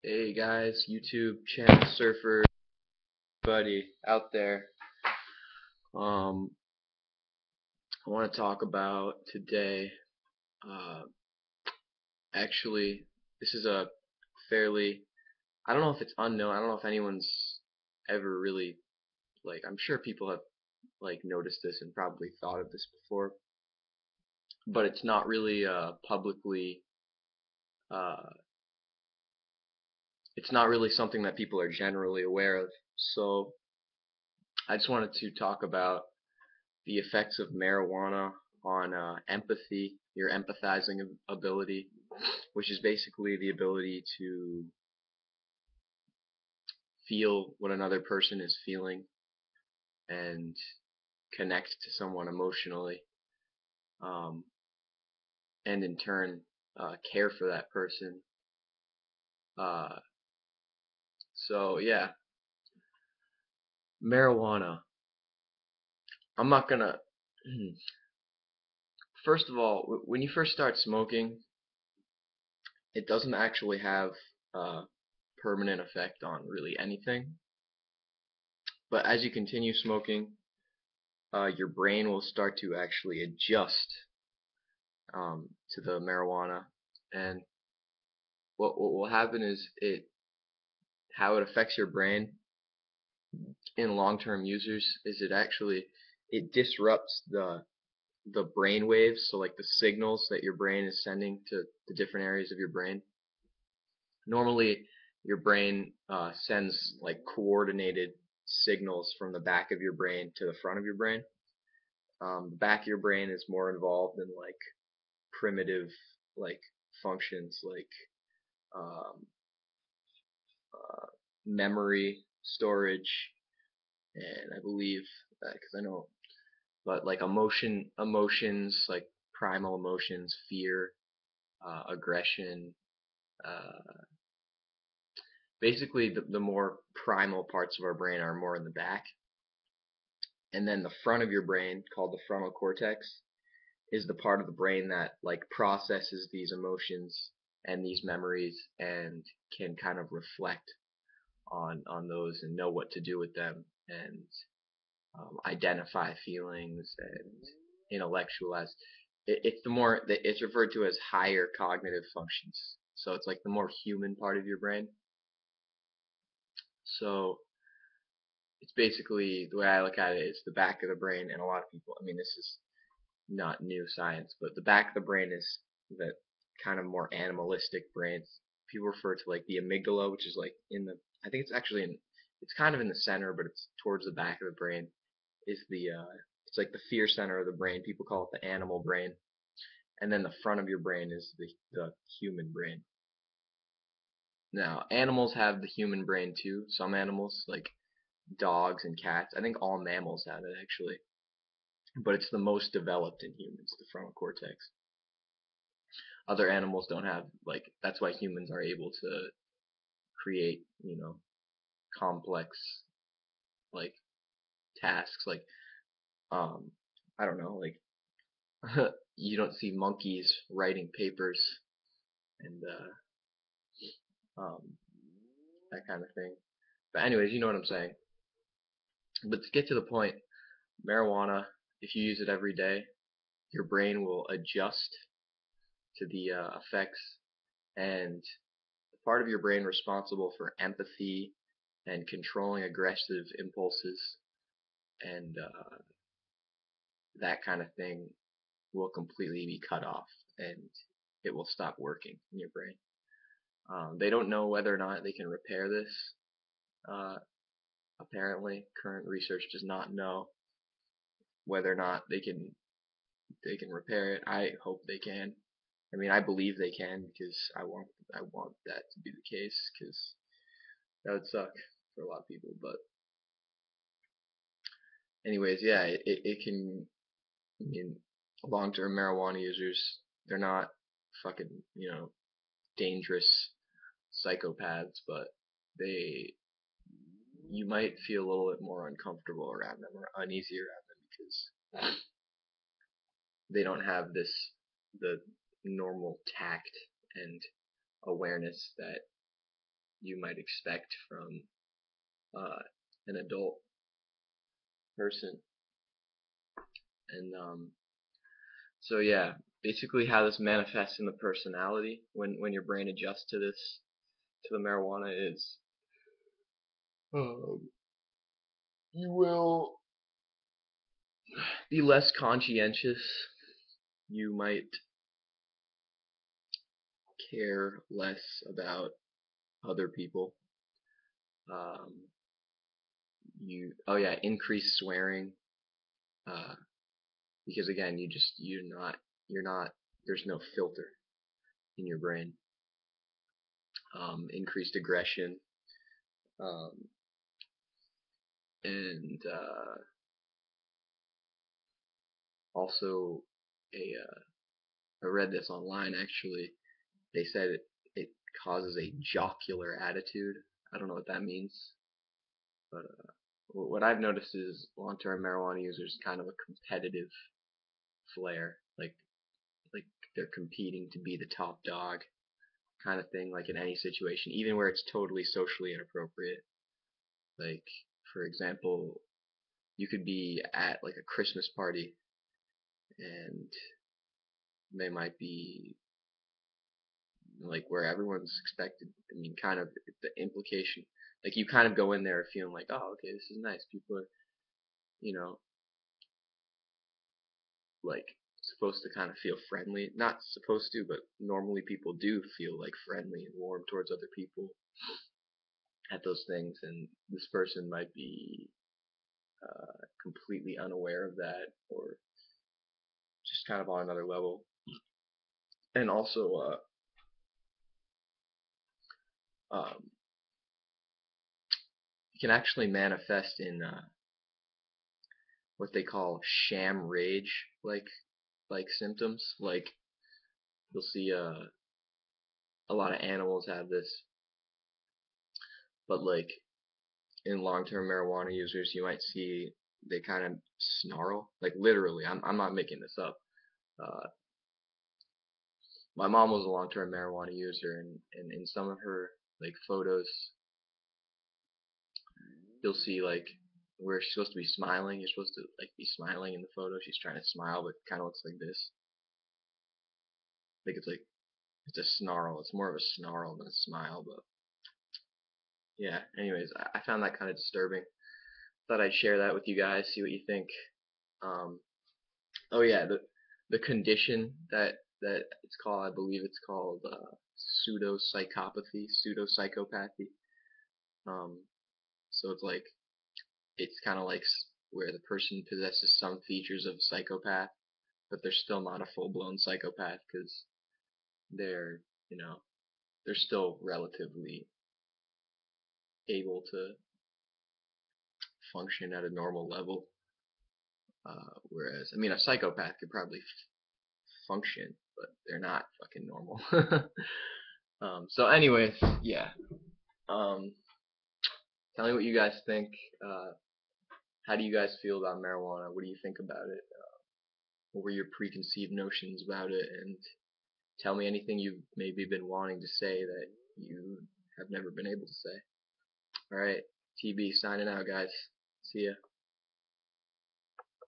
Hey guys, YouTube channel surfer buddy out there. Um, I want to talk about today. Uh, actually, this is a fairly. I don't know if it's unknown. I don't know if anyone's ever really like. I'm sure people have like noticed this and probably thought of this before, but it's not really publicly. Uh, it's not really something that people are generally aware of. So I just wanted to talk about the effects of marijuana on empathy, your empathizing ability, which is basically the ability to feel what another person is feeling and connect to someone emotionally, um, and in turn care for that person. Uh, so yeah, marijuana. I'm not gonna. First of all, when you first start smoking, it doesn't actually have a permanent effect on really anything. But as you continue smoking, your brain will start to actually adjust to the marijuana, and what will happen is how it affects your brain in long-term users is it disrupts the brain waves, so like the signals that your brain is sending to the different areas of your brain. Normally, your brain sends like coordinated signals from the back of your brain to the front of your brain. The back of your brain is more involved in like primitive like functions like um, memory storage, and I believe because I know, but like emotions like primal emotions, fear, aggression, uh, basically the more primal parts of our brain are more in the back, and then the front of your brain called the frontal cortex is the part of the brain that like processes these emotions and these memories and can kind of reflect on those and know what to do with them and identify feelings and intellectualize. It's the more it's referred to as higher cognitive functions. So it's like the more human part of your brain. So it's basically the way I look at it is the back of the brain, and a lot of people. I mean, this is not new science, but the back of the brain is the kind of more animalistic brains. People refer to like the amygdala, which is like in the. I think it's actually in. It's kind of in the center, but it's towards the back of the brain. Is the it's like the fear center of the brain. People call it the animal brain, and then the front of your brain is the human brain. Now, animals have the human brain too. Some animals, like dogs and cats, I think all mammals have it actually, but it's the most developed in humans, the frontal cortex. Other animals don't have like that's why humans are able to create, complex like tasks like um I don't know, like you don't see monkeys writing papers and um that kind of thing. But anyways, you know what I'm saying. But to get to the point, marijuana, if you use it every day, your brain will adjust to the effects, and the part of your brain responsible for empathy and controlling aggressive impulses and that kind of thing will completely be cut off, and it will stop working in your brain. They don't know whether or not they can repair this. Uh, Apparently, current research does not know whether or not they can repair it. I hope they can. I mean, I believe they can because I want that to be the case because that would suck for a lot of people. But anyways, yeah, it can. I mean, long-term marijuana users, they're not fucking dangerous psychopaths, but they you might feel a little bit more uncomfortable around them or uneasy around them because they don't have the normal tact and awareness that you might expect from an adult person. And so yeah, basically how this manifests in the personality when your brain adjusts to the marijuana is um, you will be less conscientious. You might care less about other people. Um, increase swearing. Uh, because again, you're not there's no filter in your brain. Increased aggression, um, and also I read this online actually. They said it causes a jocular attitude. I don't know what that means, but what I've noticed is long-term marijuana users kind of a competitive flair, like they're competing to be the top dog kind of thing, like in any situation, even where it's totally socially inappropriate. Like, for example, you could be at like a Christmas party and they might be like where everyone's expected. I mean, kind of the implication, like you kind of go in there feeling like, oh, okay, this is nice. People are, you know, like supposed to kind of feel friendly. Not supposed to, but normally people do feel like friendly and warm towards other people at those things, and this person might be completely unaware of that, or just kind of on another level. And also, um, it can actually manifest in what they call sham rage, like symptoms. Like you'll see a lot of animals have this, but like in long-term marijuana users, you might see they kind of snarl, like literally. I'm not making this up. Uh, my mom was a long-term marijuana user, and in some of her like photos, you'll see like where she's supposed to be smiling. You're supposed to like be smiling in the photo. She's trying to smile, but it kind of looks like this. Like it's a snarl. It's more of a snarl than a smile, but yeah. Anyways, I found that kind of disturbing. Thought I'd share that with you guys. See what you think. Um, oh yeah, the condition that it's called, I believe it's called pseudo psychopathy. Um, so it's kind of like where the person possesses some features of a psychopath, but they're still not a full-blown psychopath because they're you know they're still relatively able to function at a normal level. Whereas, I mean, a psychopath could probably function, but they're not fucking normal. So, anyways, yeah. Um, tell me what you guys think. How do you guys feel about marijuana? What do you think about it? What were your preconceived notions about it? And tell me anything you've maybe been wanting to say that you have never been able to say. Alright, TB signing out, guys. See ya.